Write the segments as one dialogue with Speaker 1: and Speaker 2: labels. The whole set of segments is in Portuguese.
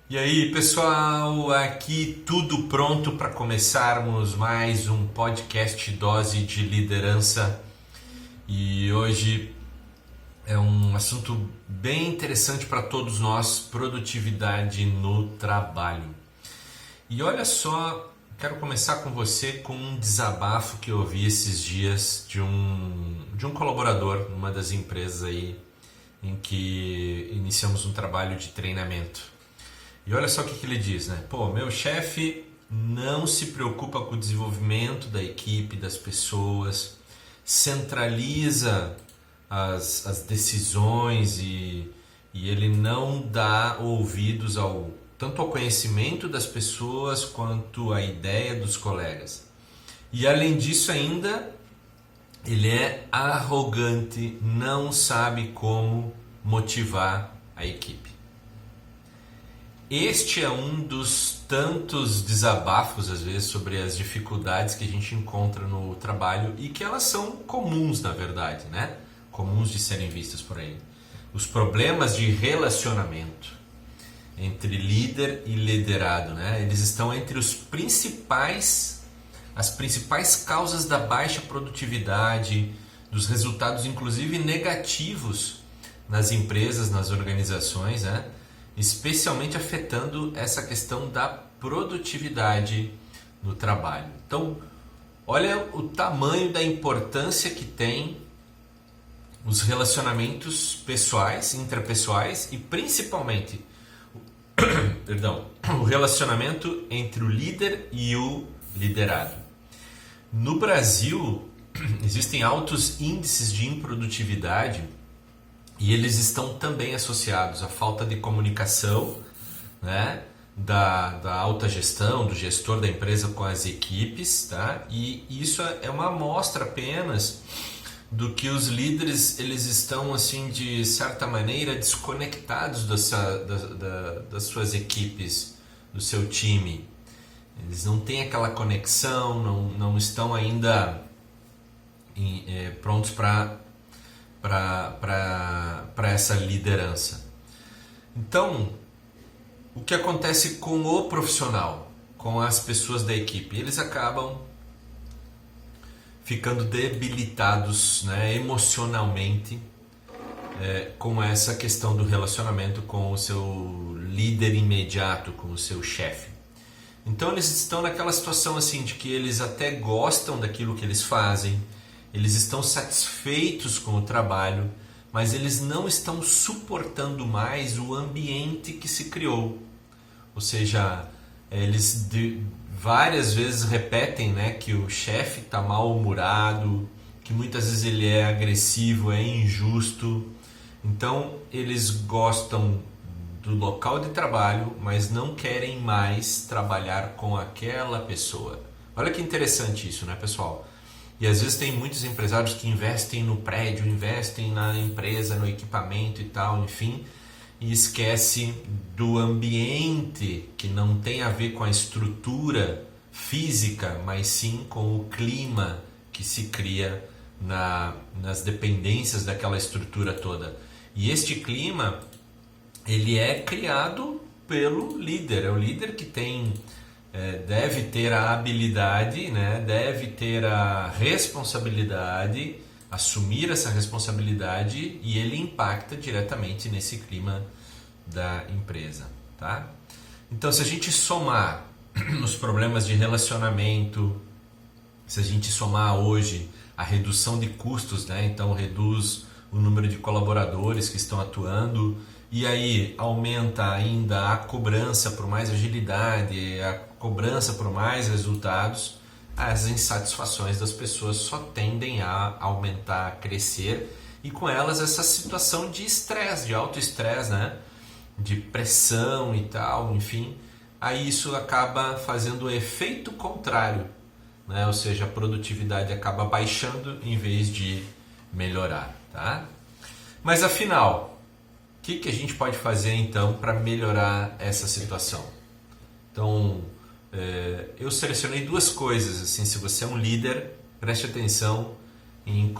Speaker 1: E aí, pessoal, aqui tudo pronto para começarmos mais um podcast Dose de Liderança. E hoje é um assunto bem interessante para todos nós, produtividade no trabalho. E olha só, quero começar com você com um desabafo que eu ouvi esses dias de um colaborador numa das empresas aí em que iniciamos um trabalho de treinamento. E olha só o que ele diz, né? Pô, meu chefe não se preocupa com o desenvolvimento da equipe, das pessoas, centraliza as decisões e ele não dá ouvidos tanto ao conhecimento das pessoas quanto à ideia dos colegas. E além disso ainda, ele é arrogante, não sabe como motivar a equipe. Este é um dos tantos desabafos, às vezes, sobre as dificuldades que a gente encontra no trabalho e que elas são comuns, na verdade, né? Comuns de serem vistas por aí. Os problemas de relacionamento entre líder e liderado, né? Eles estão entre as principais causas da baixa produtividade, dos resultados, inclusive negativos, nas empresas, nas organizações, né? Especialmente afetando essa questão da produtividade no trabalho. Então, olha o tamanho da importância que tem os relacionamentos pessoais, intrapessoais e principalmente o relacionamento entre o líder e o liderado. No Brasil, existem altos índices de improdutividade e eles estão também associados à falta de comunicação, né, da alta gestão, do gestor da empresa com as equipes, tá? E isso é uma amostra apenas do que os líderes eles estão, assim, de certa maneira, desconectados das suas equipes, do seu time. Eles não têm aquela conexão, não estão ainda prontos para essa liderança. Então, o que acontece com o profissional, com as pessoas da equipe? Eles acabam ficando debilitados, né, emocionalmente, com essa questão do relacionamento com o seu líder imediato, com o seu chefe. Então eles estão naquela situação assim de que eles até gostam daquilo que eles fazem, eles estão satisfeitos com o trabalho, mas eles não estão suportando mais o ambiente que se criou. Ou seja, eles várias vezes repetem, né, que o chefe está mal-humorado, que muitas vezes ele é agressivo, é injusto. Então eles gostam do local de trabalho, mas não querem mais trabalhar com aquela pessoa. Olha que interessante isso, né, pessoal? E às vezes tem muitos empresários que investem no prédio, investem na empresa, no equipamento e tal, enfim, e esquece do ambiente que não tem a ver com a estrutura física, mas sim com o clima que se cria nas dependências daquela estrutura toda. E este clima, ele é criado pelo líder, é o líder que deve ter a habilidade, né? Deve ter a responsabilidade, assumir essa responsabilidade e ele impacta diretamente nesse clima da empresa, tá? Então, se a gente somar os problemas de relacionamento, se a gente somar hoje a redução de custos, né? Então reduz o número de colaboradores que estão atuando e aí aumenta ainda a cobrança por mais agilidade, a cobrança por mais resultados, as insatisfações das pessoas só tendem a aumentar, a crescer e com elas essa situação de estresse, de alto estresse, né? De pressão e tal, enfim, aí isso acaba fazendo o efeito contrário, né? Ou seja, a produtividade acaba baixando em vez de melhorar, tá? Mas afinal, o que a gente pode fazer então para melhorar essa situação? Então, eu selecionei duas coisas, assim, se você é um líder, preste atenção em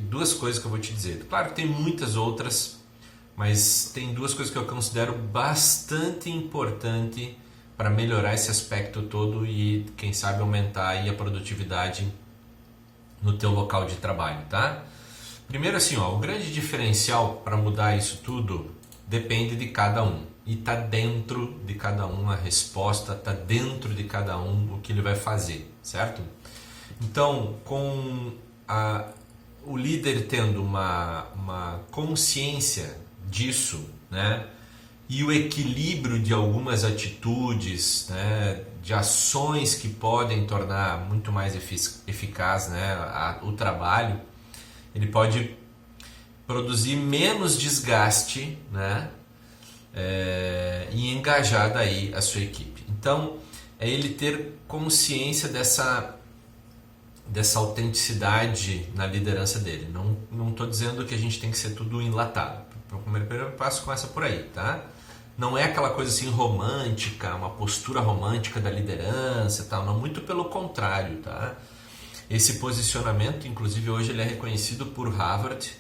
Speaker 1: duas coisas que eu vou te dizer. Claro que tem muitas outras, mas tem duas coisas que eu considero bastante importante para melhorar esse aspecto todo e, quem sabe, aumentar aí a produtividade no teu local de trabalho, tá? Primeiro assim, o grande diferencial para mudar isso tudo depende de cada um e está dentro de cada um a resposta, está dentro de cada um o que ele vai fazer, certo? Então, com o líder tendo uma consciência disso, né? E o equilíbrio de algumas atitudes, né? De ações que podem tornar muito mais eficaz, né? O trabalho, ele pode produzir menos desgaste, né? E engajar daí a sua equipe. Então, é ele ter consciência dessa autenticidade na liderança dele. Não estou dizendo que a gente tem que ser tudo enlatado. O primeiro passo começa por aí, tá? Não é aquela coisa assim romântica, uma postura romântica da liderança, tal. Não, muito pelo contrário, tá? Esse posicionamento, inclusive hoje ele é reconhecido por Harvard,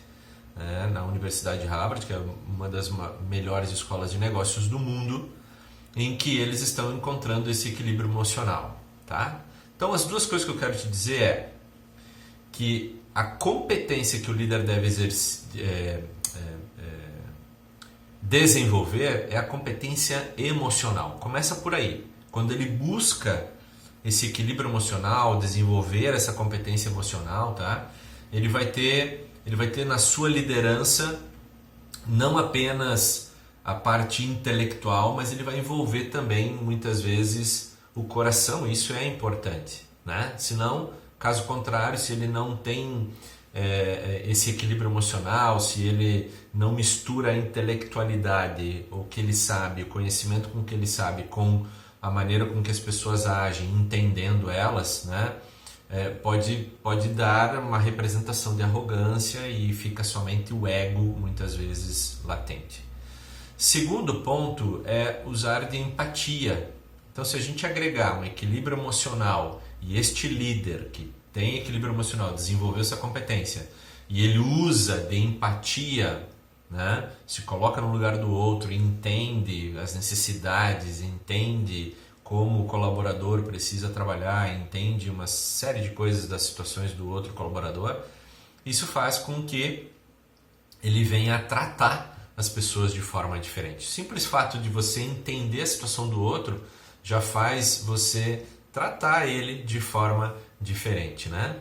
Speaker 1: na Universidade de Harvard, que é uma das melhores escolas de negócios do mundo, em que eles estão encontrando esse equilíbrio emocional, tá? Então, as duas coisas que eu quero te dizer é que a competência que o líder deve desenvolver é a competência emocional. Começa por aí. Quando ele busca esse equilíbrio emocional, desenvolver essa competência emocional, tá? Ele vai ter na sua liderança não apenas a parte intelectual, mas ele vai envolver também, muitas vezes, o coração. Isso é importante, né? Senão, caso contrário, se ele não tem esse equilíbrio emocional, se ele não mistura a intelectualidade, o que ele sabe, o conhecimento com o que ele sabe, com a maneira com que as pessoas agem, entendendo elas, né? Pode dar uma representação de arrogância e fica somente o ego, muitas vezes, latente. Segundo ponto é usar de empatia. Então, se a gente agregar um equilíbrio emocional e este líder que tem equilíbrio emocional, desenvolveu essa competência e ele usa de empatia, né? Se coloca no lugar do outro, entende as necessidades, entende como o colaborador precisa trabalhar, entende uma série de coisas das situações do outro colaborador, isso faz com que ele venha a tratar as pessoas de forma diferente. O simples fato de você entender a situação do outro já faz você tratar ele de forma diferente, né?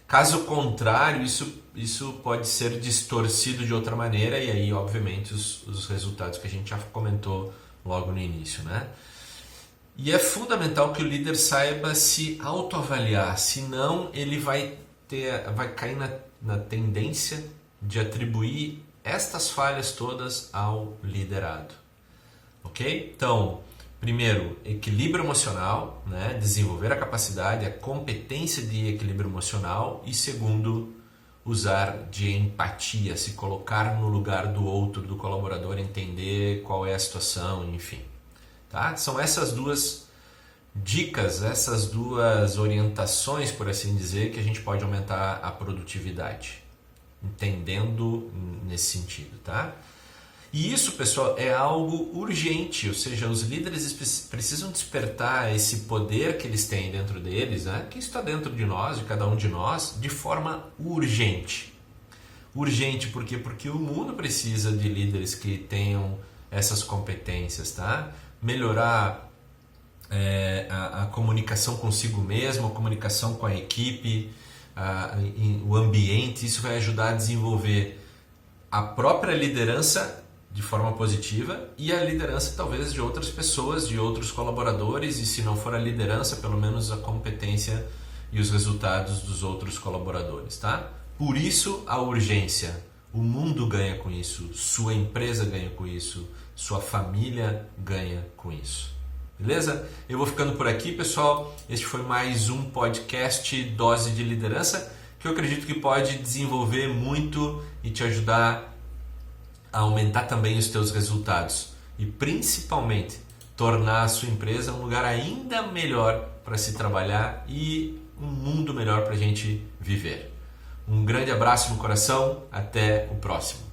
Speaker 1: Caso contrário, isso pode ser distorcido de outra maneira e aí, obviamente, os resultados que a gente já comentou logo no início, né? E é fundamental que o líder saiba se autoavaliar, senão ele vai cair na tendência de atribuir estas falhas todas ao liderado. Ok? Então, primeiro, equilíbrio emocional, né? Desenvolver a capacidade, a competência de equilíbrio emocional. E segundo, usar de empatia, se colocar no lugar do outro, do colaborador, entender qual é a situação, enfim. Tá? São essas duas dicas, essas duas orientações, por assim dizer, que a gente pode aumentar a produtividade, entendendo nesse sentido, tá? E isso, pessoal, é algo urgente, ou seja, os líderes precisam despertar esse poder que eles têm dentro deles, né? Que está dentro de nós, de cada um de nós, de forma urgente. Urgente por quê? Porque o mundo precisa de líderes que tenham essas competências, tá? Melhorar a comunicação consigo mesmo, a comunicação com a equipe, o ambiente. Isso vai ajudar a desenvolver a própria liderança de forma positiva e a liderança talvez de outras pessoas, de outros colaboradores, e se não for a liderança, pelo menos a competência e os resultados dos outros colaboradores, tá? Por isso a urgência. O mundo ganha com isso, sua empresa ganha com isso, sua família ganha com isso. Beleza? Eu vou ficando por aqui, pessoal. Este foi mais um podcast Dose de Liderança, que eu acredito que pode desenvolver muito e te ajudar a aumentar também os teus resultados e principalmente tornar a sua empresa um lugar ainda melhor para se trabalhar e um mundo melhor para a gente viver. Um grande abraço no coração, até o próximo.